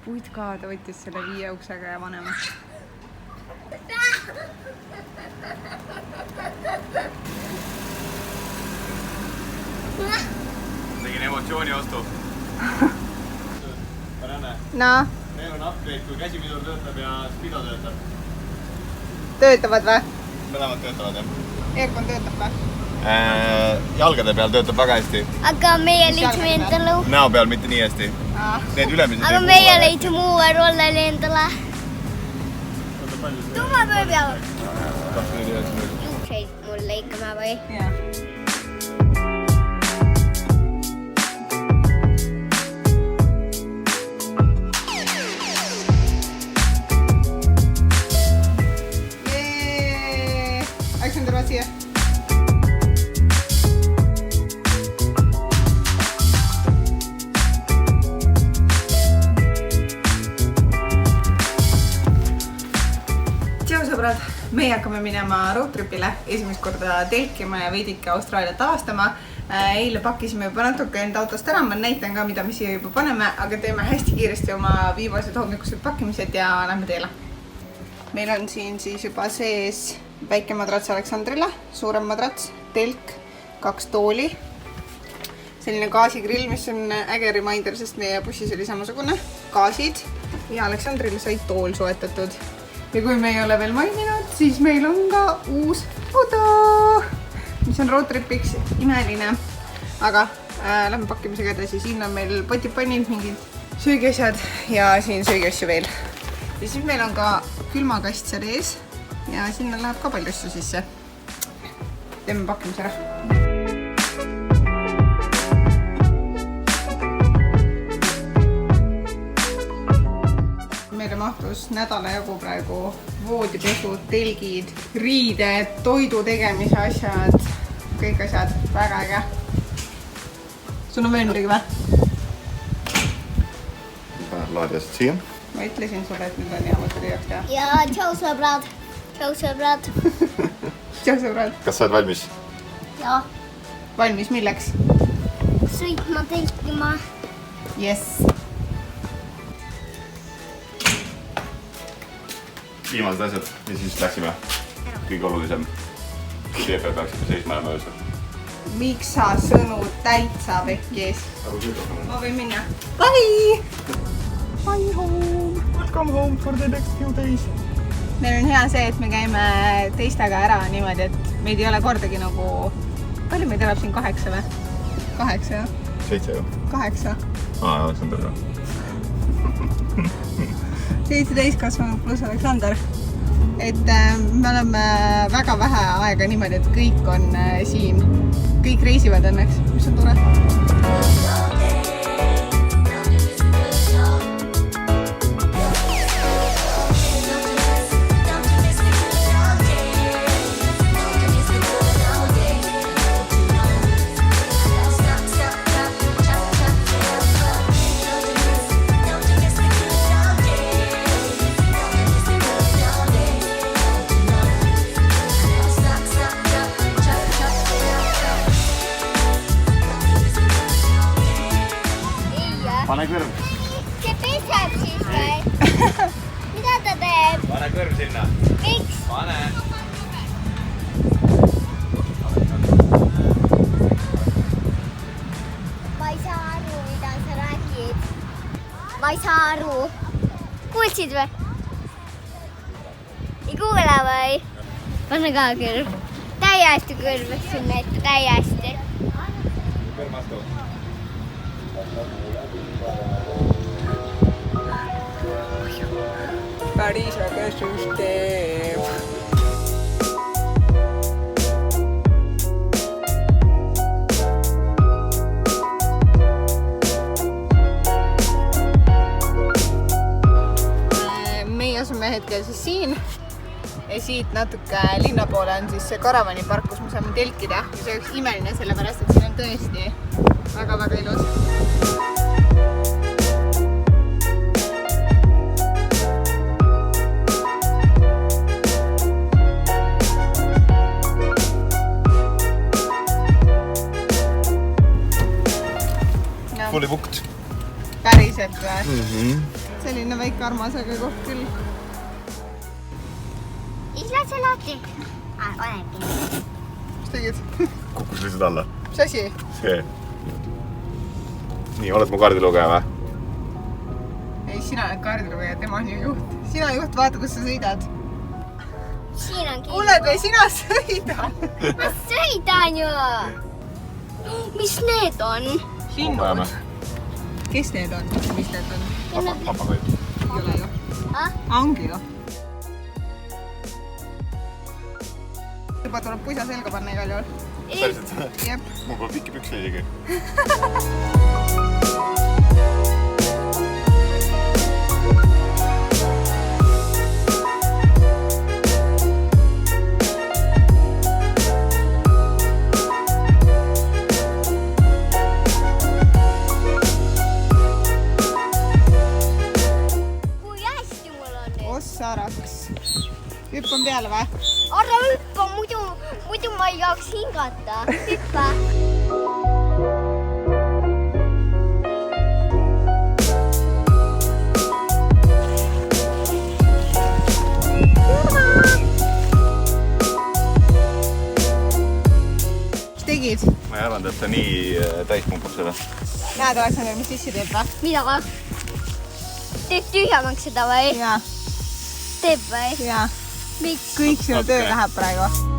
puid ka, ta võttis selle 5 uksega ja vanema. Tegin emotsiooni ostu. Parane. No? Meil on upgrade, kui käsipidur töötab ja spido töötab. Töötavad või? Mõlemad töötavad, jah. Aircon töötab või? Jalgade peal töötab väga hästi. Aga meie leidsime endale. Näo peal mitte nii hästi. Need ülemised. Aga meie leidsime uue rolleli endale. Tuumapöö peal. Juukseid mul lõikame või? Jah. Alexander, vaat siia. Tšau sõbrad, meie hakkame minema roadtripile esimest korda telkima ja veidike Austraaliat avastama. Eile pakkisime juba natuke enda autost ära, ma näitan ka, mida me siia juba paneme, aga teeme hästi kiiresti oma viimased hommikused pakkimised ja lähme teele. Meil on siin siis juba sees väike madrats Aleksandrile, suurem madrats, telk, 2 tooli, selline gaasigrill, mis on äge reminder, sest meie bussis oli samasugune, gaasid ja Aleksandrile sai tool soetatud. Ja kui me ei ole veel maininud, siis meil on ka uus auto, mis on roadtripiks imeline. Aga lähme pakkimisega edasi, siin on meil potipannid, mingid söögiasjad ja siin söögiasju veel. Ja siis meil on ka külmakast seal ees ja sinna läheb ka palju asju sisse. Teeme pakkimise ära. Meile mahtus nädala jagu praegu voodipesud, telgid, riided, toidu tegemise asjad, kõik asjad, väga äge. Sul on veel midagi või? Laadi asjad siia. Ma ütlesin sulle, et nüüd on hea mõte teoks teha. Ja tšau sõbrad. Tšau sõbrad. Tšau sõbrad. Kas sa oled valmis? Ja Valmis milleks? sõitma telkima. Yes. Viimased asjad ja siis läksime. Kõige olulisem. Teepe peaksime seisma jääma öösel. Miks sa sõnu täitsa vekkis? Ma võin minna. Bye! Bye home! Welcome home for the next few days. Meil on hea see, et me käime teistega ära niimoodi, et meid ei ole kordagi nagu... Palju meid elab siin 8 või? 8, jah? 7 ju. 8. Aleksander. 7 täiskasvanud pluss Aleksander. Et me oleme väga vähe aega niimoodi, et kõik on siin. Kõik reisivad õnneks, mis on tore. Pane kõrv. See peseb siis või? Mida ta teeb? Pane kõrv sinna. Miks? Pane. Ma ei saa aru, mida sa räägid. Ma ei saa aru. Kuulsid või? Ei kuule või? Pane ka kõrv. Täiesti kõrv, sinna ette, täiesti. Kõrv vastu. Päris äge süsteem. Meie asume hetkel siis siin ja siit natuke linna poole on siis see karavanipark, kus me saame telkida. See oleks imeline sellepärast, et siin on tõesti väga-väga ilus. Fully booked. Päriselt või? selline väike armasega koht küll. Isla salaati. Olengi. Mis tegid? Kukkus lihtsalt alla. Mis asi? See. Nii, oled mu kaardilugeja või? Ei, sina oled kaardilugeja, tema on ju juht. Sina juht, vaata, kus sa sõidad. Siin on Kuuled või sina sõida? Ma sõidan ju. Mis need on? Linnud. Kes need on? Mis need on? Papagoid. Ei ole ju. Ongi ju. Juba tuleb pusa selga panna igal juhul. Päriselt? Jep. Mul pole pikki pükse isegi. Kui hästi mul on nüüd. Ossaraks. Hüppan peale või? Ära hüppa, muidu ma ei jaoks hingata. Hüppa. Mis tegid? Ma ei arvanud, et ta nii täis pumpab seda. Näed, Aleksander, mis sissi teeb või? Mida ma? Teeb tühjemaks seda või? Jaa, Teeb või? jaa. Miks? Kõik sinu töö Natuke. läheb praegu.